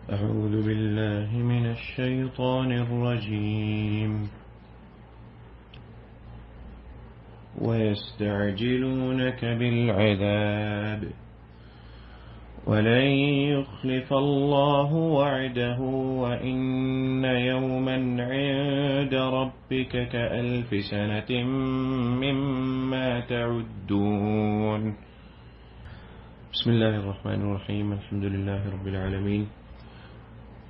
أعوذ بالله من الشيطان الرجيم ويستعجلونك بالعذاب ولن يخلف الله وعده وإن يوما عند ربك كألف سنة مما تعدون بسم الله الرحمن الرحيم الحمد لله رب العالمين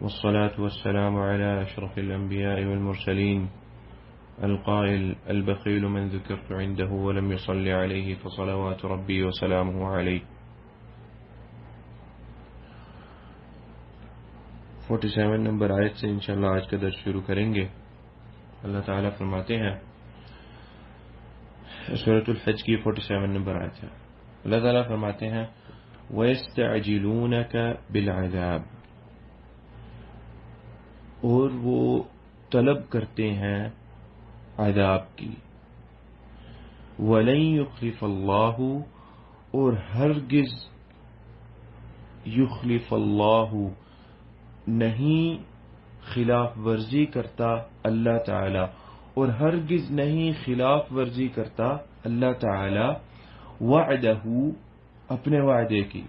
والصلاة والسلام على أشرف الأنبياء والمرسلين القائل البخيل من ذكرت عنده ولم يصل عليه فصلوات ربي وسلامه عليه 47 نمبر آیت سے انشاءاللہ آج کا درس شروع کریں گے۔ اللہ تعالیٰ فرماتے ہیں، سورۃ الحج کی 47 نمبر آیت ہے، اللہ تعالیٰ فرماتے ہیں وَيَسْتَعْجِلُونَكَ بِالْعَذَابِ، اور وہ طلب کرتے ہیں عذاب کی، وَلَن يُخْلِفَ اللَّهُ، اور ہرگز یخلف اللہ نہیں خلاف ورزی کرتا اللہ تعالی، اور ہرگز نہیں خلاف ورزی کرتا اللہ تعالی وعدہ، اپنے وعدے کی،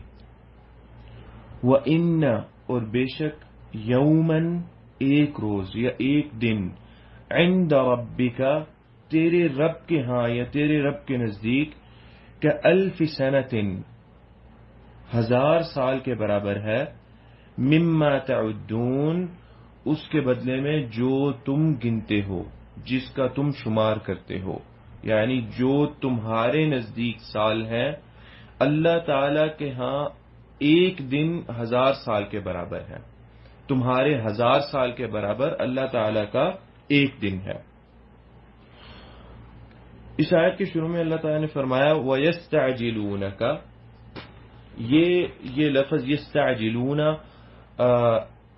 وَإِنَّ، اور بے شک، یومن، ایک روز یا ایک دن، عند ربک، تیرے رب کے ہاں یا تیرے رب کے نزدیک، کألف سنۃ، 1000 سال کے برابر ہے، مما تعدون، اس کے بدلے میں جو تم گنتے ہو، جس کا تم شمار کرتے ہو، یعنی جو تمہارے نزدیک سال ہے، اللہ تعالی کے ہاں ایک دن 1000 سال کے برابر ہے، تمہارے 1000 سال کے برابر اللہ تعالی کا ایک دن ہے۔ اس آیت کے شروع میں اللہ تعالی نے فرمایا وَيَسْتَعْجِلُونَكَ، یہ لفظ یستعجلون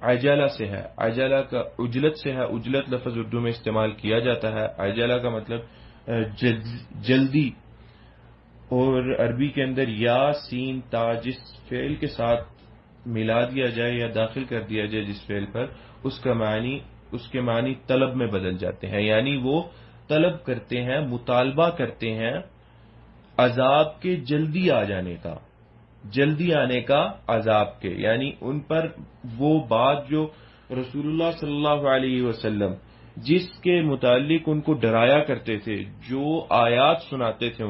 عجلہ سے ہے، عجلہ کا عجلت سے ہے، عجلت لفظ اردو میں استعمال کیا جاتا ہے، عجلہ کا مطلب جلدی، اور عربی کے اندر یا سین تا جس فعل کے ساتھ ملا دیا جائے یا داخل کر دیا جائے جس فعل پر، اس کے معنی طلب میں بدل جاتے ہیں، یعنی وہ طلب کرتے ہیں، مطالبہ کرتے ہیں عذاب کے جلدی آ جانے کا، جلدی آنے کا عذاب کے، یعنی ان پر وہ بات جو رسول اللہ صلی اللہ علیہ وسلم جس کے متعلق ان کو ڈرایا کرتے تھے، جو آیات سناتے تھے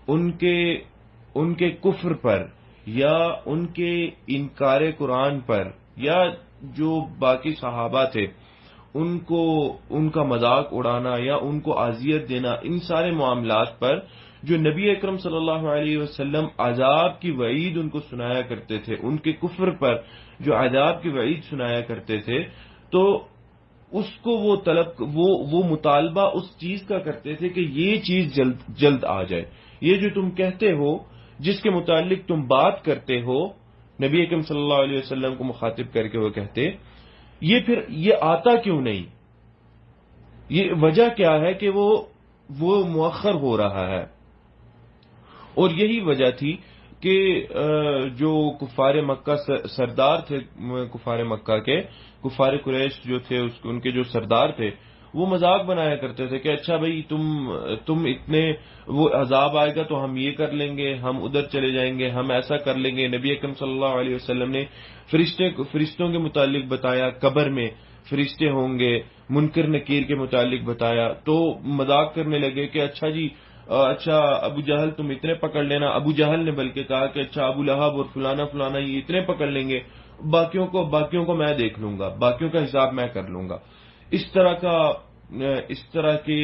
ان کے کفر پر یا ان کے انکار قرآن پر، یا جو باقی صحابہ تھے ان کا مذاق اڑانا یا ان کو اذیت دینا، ان سارے معاملات پر جو نبی اکرم صلی اللہ علیہ وسلم عذاب کی وعید ان کو سنایا کرتے تھے، ان کے کفر پر جو عذاب کی وعید سنایا کرتے تھے، تو اس کو وہ مطالبہ اس چیز کا کرتے تھے کہ یہ چیز جلد آ جائے، یہ جو تم کہتے ہو، جس کے متعلق تم بات کرتے ہو، نبی اکرم صلی اللہ علیہ وسلم کو مخاطب کر کے وہ کہتے، یہ آتا کیوں نہیں، یہ وجہ کیا ہے کہ وہ مؤخر ہو رہا ہے۔ اور یہی وجہ تھی کہ جو کفار مکہ سردار تھے، کفار مکہ کے، کفار قریش جو تھے، ان کے جو سردار تھے، وہ مذاق بنایا کرتے تھے کہ اچھا بھائی تم اتنے، وہ عذاب آئے گا تو ہم یہ کر لیں گے، ہم ادھر چلے جائیں گے، ہم ایسا کر لیں گے۔ نبی اکرم صلی اللہ علیہ وسلم نے فرشتوں کے متعلق بتایا، قبر میں فرشتے ہوں گے، منکر نکیر کے متعلق بتایا، تو مذاق کرنے لگے کہ اچھا ابو جہل تم اتنے پکڑ لینا۔ ابو جہل نے بلکہ کہا کہ اچھا ابو لہب اور فلانا یہ اتنے پکڑ لیں گے، باقیوں کو میں دیکھ لوں گا، باقیوں کا حساب میں کر لوں گا۔ اس طرح کے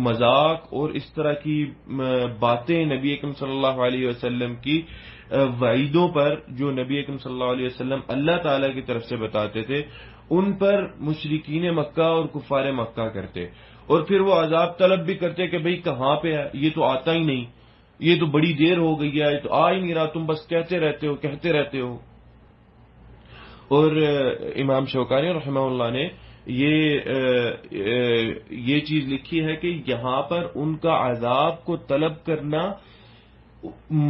مذاق اور اس طرح کی باتیں نبی اکرم صلی اللہ علیہ وسلم کی وعیدوں پر، جو نبی اکرم صلی اللہ علیہ وسلم اللہ تعالی کی طرف سے بتاتے تھے، ان پر مشرکین مکہ اور کفار مکہ کرتے، اور پھر وہ عذاب طلب بھی کرتے کہ بھئی کہاں پہ ہے، یہ تو آتا ہی نہیں، یہ تو بڑی دیر ہو گئی ہے، یہ تو آ ہی نہیں رہا، تم بس کہتے رہتے ہو۔ اور امام شوکانی رحمہ اللہ نے یہ چیز لکھی ہے کہ یہاں پر ان کا عذاب کو طلب کرنا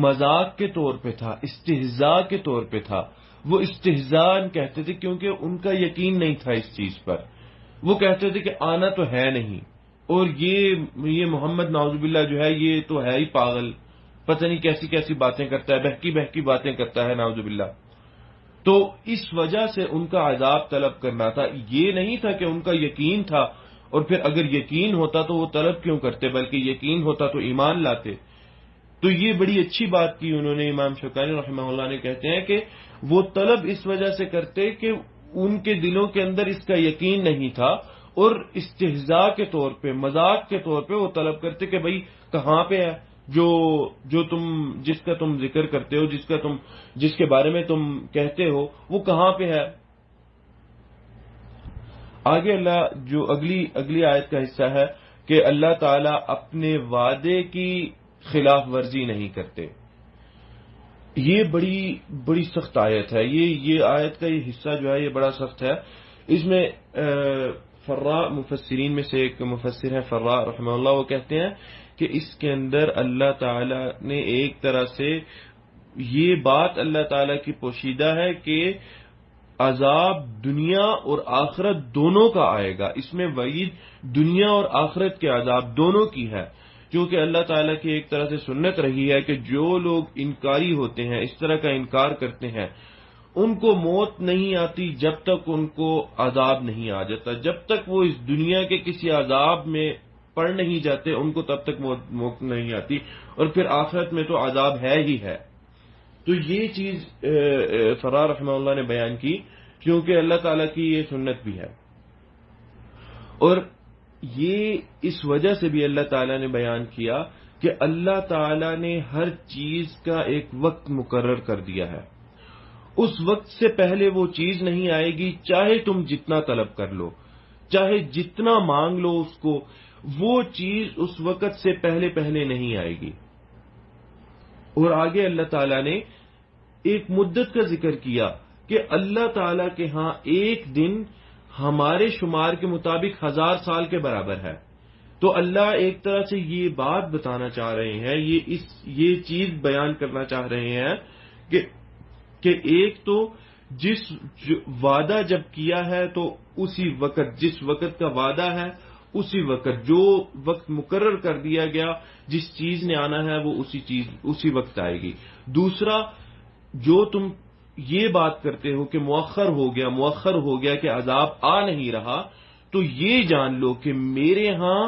مذاق کے طور پہ تھا، استہزاء کے طور پہ تھا، وہ استہزان کہتے تھے کیونکہ ان کا یقین نہیں تھا اس چیز پر. وہ کہتے تھے کہ آنا تو ہے نہیں، اور یہ محمد نعوذ باللہ جو ہے یہ تو ہے ہی پاگل، پتہ نہیں کیسی کیسی باتیں کرتا ہے، بہکی بہکی باتیں کرتا ہے نعوذ باللہ. تو اس وجہ سے ان کا عذاب طلب کرنا تھا. یہ نہیں تھا کہ ان کا یقین تھا، اور پھر اگر یقین ہوتا تو وہ طلب کیوں کرتے، بلکہ یقین ہوتا تو ایمان لاتے. تو یہ بڑی اچھی بات کی انہوں نے. امام شوکانی رحمہ اللہ نے کہتے ہیں کہ وہ طلب اس وجہ سے کرتے کہ ان کے دلوں کے اندر اس کا یقین نہیں تھا، اور استہزاء کے طور پہ، مذاق کے طور پہ وہ طلب کرتے کہ بھئی کہاں پہ ہے جو تم جس کا تم ذکر کرتے ہو، جس کے بارے میں تم کہتے ہو وہ کہاں پہ ہے. آگے اللہ جو اگلی آیت کا حصہ ہے کہ اللہ تعالی اپنے وعدے کی خلاف ورزی نہیں کرتے. یہ بڑی سخت آیت ہے. یہ آیت کا یہ حصہ جو ہے یہ بڑا سخت ہے. اس میں فرا مفسرین میں سے ایک مفسر ہے فرا رحمہ اللہ، وہ کہتے ہیں کہ اس کے اندر اللہ تعالی نے ایک طرح سے یہ بات اللہ تعالی کی پوشیدہ ہے کہ عذاب دنیا اور آخرت دونوں کا آئے گا. اس میں وعید دنیا اور آخرت کے عذاب دونوں کی ہے، کیونکہ اللہ تعالیٰ کی ایک طرح سے سنت رہی ہے کہ جو لوگ انکاری ہوتے ہیں، اس طرح کا انکار کرتے ہیں، ان کو موت نہیں آتی جب تک ان کو عذاب نہیں آ جاتا. جب تک وہ اس دنیا کے کسی عذاب میں پڑ نہیں جاتے ان کو تب تک موت نہیں آتی، اور پھر آخرت میں تو عذاب ہے ہی ہے. تو یہ چیز فرار رحمہ اللہ نے بیان کی، کیونکہ اللہ تعالیٰ کی یہ سنت بھی ہے. اور یہ اس وجہ سے بھی اللہ تعالیٰ نے بیان کیا کہ اللہ تعالیٰ نے ہر چیز کا ایک وقت مقرر کر دیا ہے. اس وقت سے پہلے وہ چیز نہیں آئے گی، چاہے تم جتنا طلب کر لو، چاہے جتنا مانگ لو اس کو، وہ چیز اس وقت سے پہلے نہیں آئے گی. اور آگے اللہ تعالیٰ نے ایک مدت کا ذکر کیا کہ اللہ تعالیٰ کے ہاں ایک دن ہمارے شمار کے مطابق 1000 سال کے برابر ہے. تو اللہ ایک طرح سے یہ بات بتانا چاہ رہے ہیں، یہ چیز بیان کرنا چاہ رہے ہیں کہ ایک تو جس وعدہ جب کیا ہے تو اسی وقت، جس وقت کا وعدہ ہے اسی وقت، جو وقت مقرر کر دیا گیا جس چیز نے آنا ہے وہ اسی وقت آئے گی. دوسرا، جو تم یہ بات کرتے ہو کہ مؤخر ہو گیا کہ عذاب آ نہیں رہا، تو یہ جان لو کہ میرے ہاں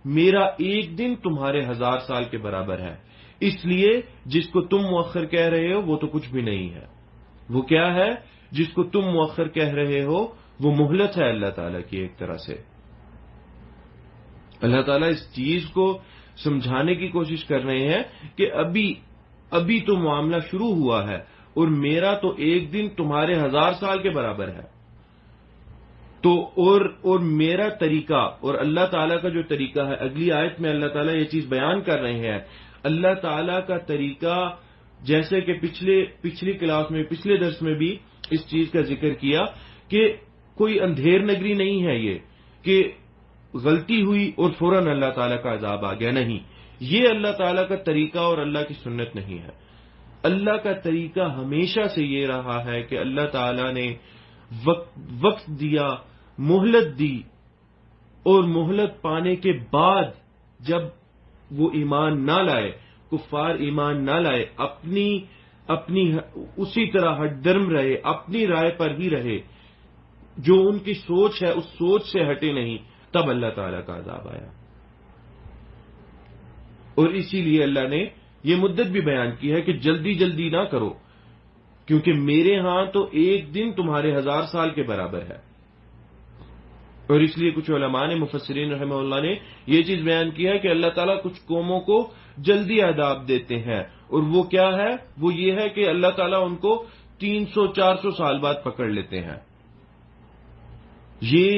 میرا ایک دن تمہارے 1000 سال کے برابر ہے. اس لیے جس کو تم مؤخر کہہ رہے ہو وہ تو کچھ بھی نہیں ہے. وہ کیا ہے جس کو تم مؤخر کہہ رہے ہو؟ وہ مہلت ہے اللہ تعالیٰ کی ایک طرح سے. اللہ تعالیٰ اس چیز کو سمجھانے کی کوشش کر رہے ہیں کہ ابھی تو معاملہ شروع ہوا ہے، اور میرا تو ایک دن تمہارے 1000 سال کے برابر ہے. تو اور میرا طریقہ اور اللہ تعالیٰ کا جو طریقہ ہے، اگلی آیت میں اللہ تعالیٰ یہ چیز بیان کر رہے ہیں. اللہ تعالیٰ کا طریقہ، جیسے کہ پچھلی کلاس میں، پچھلے درس میں بھی اس چیز کا ذکر کیا کہ کوئی اندھیر نگری نہیں ہے یہ کہ غلطی ہوئی اور فوراً اللہ تعالیٰ کا عذاب آ گیا. نہیں، یہ اللہ تعالیٰ کا طریقہ اور اللہ کی سنت نہیں ہے. اللہ کا طریقہ ہمیشہ سے یہ رہا ہے کہ اللہ تعالیٰ نے وقت دیا، مہلت دی، اور مہلت پانے کے بعد جب وہ ایمان نہ لائے، کفار ایمان نہ لائے، اپنی اسی طرح ہٹ درم رہے، اپنی رائے پر ہی رہے، جو ان کی سوچ ہے اس سوچ سے ہٹے نہیں، تب اللہ تعالیٰ کا عذاب آیا. اور اسی لیے اللہ نے یہ مدت بھی بیان کی ہے کہ جلدی نہ کرو، کیونکہ میرے ہاں تو ایک دن تمہارے 1000 سال کے برابر ہے. اور اس لیے کچھ علماء نے، مفسرین رحمہ اللہ نے یہ چیز بیان کی ہے کہ اللہ تعالیٰ کچھ قوموں کو جلدی عذاب دیتے ہیں، اور وہ کیا ہے؟ وہ یہ ہے کہ اللہ تعالیٰ ان کو 300-400 سال بعد پکڑ لیتے ہیں. یہ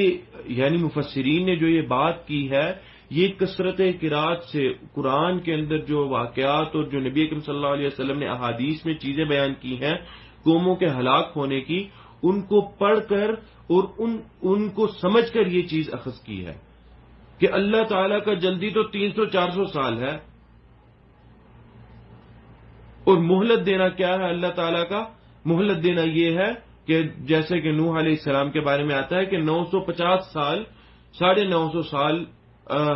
یعنی مفسرین نے جو یہ بات کی ہے، یہ کثرت قرات سے قرآن کے اندر جو واقعات اور جو نبی اکرم صلی اللہ علیہ وسلم نے احادیث میں چیزیں بیان کی ہیں قوموں کے ہلاک ہونے کی، ان کو پڑھ کر اور ان کو سمجھ کر یہ چیز اخذ کی ہے کہ اللہ تعالیٰ کا جلدی تو 300-400 سال ہے، اور مہلت دینا کیا ہے اللہ تعالیٰ کا؟ مہلت دینا یہ ہے کہ جیسے کہ نوح علیہ السلام کے بارے میں آتا ہے کہ 950 سال 950 سال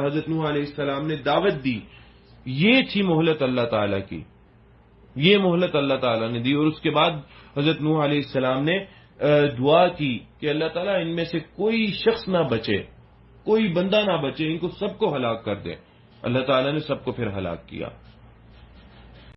حضرت نوح علیہ السلام نے دعوت دی. یہ تھی مہلت اللہ تعالی کی، یہ مہلت اللہ تعالی نے دی. اور اس کے بعد حضرت نوح علیہ السلام نے دعا کی کہ اللہ تعالیٰ ان میں سے کوئی شخص نہ بچے، کوئی بندہ نہ بچے، ان کو سب کو ہلاک کر دے. اللہ تعالیٰ نے سب کو پھر ہلاک کیا.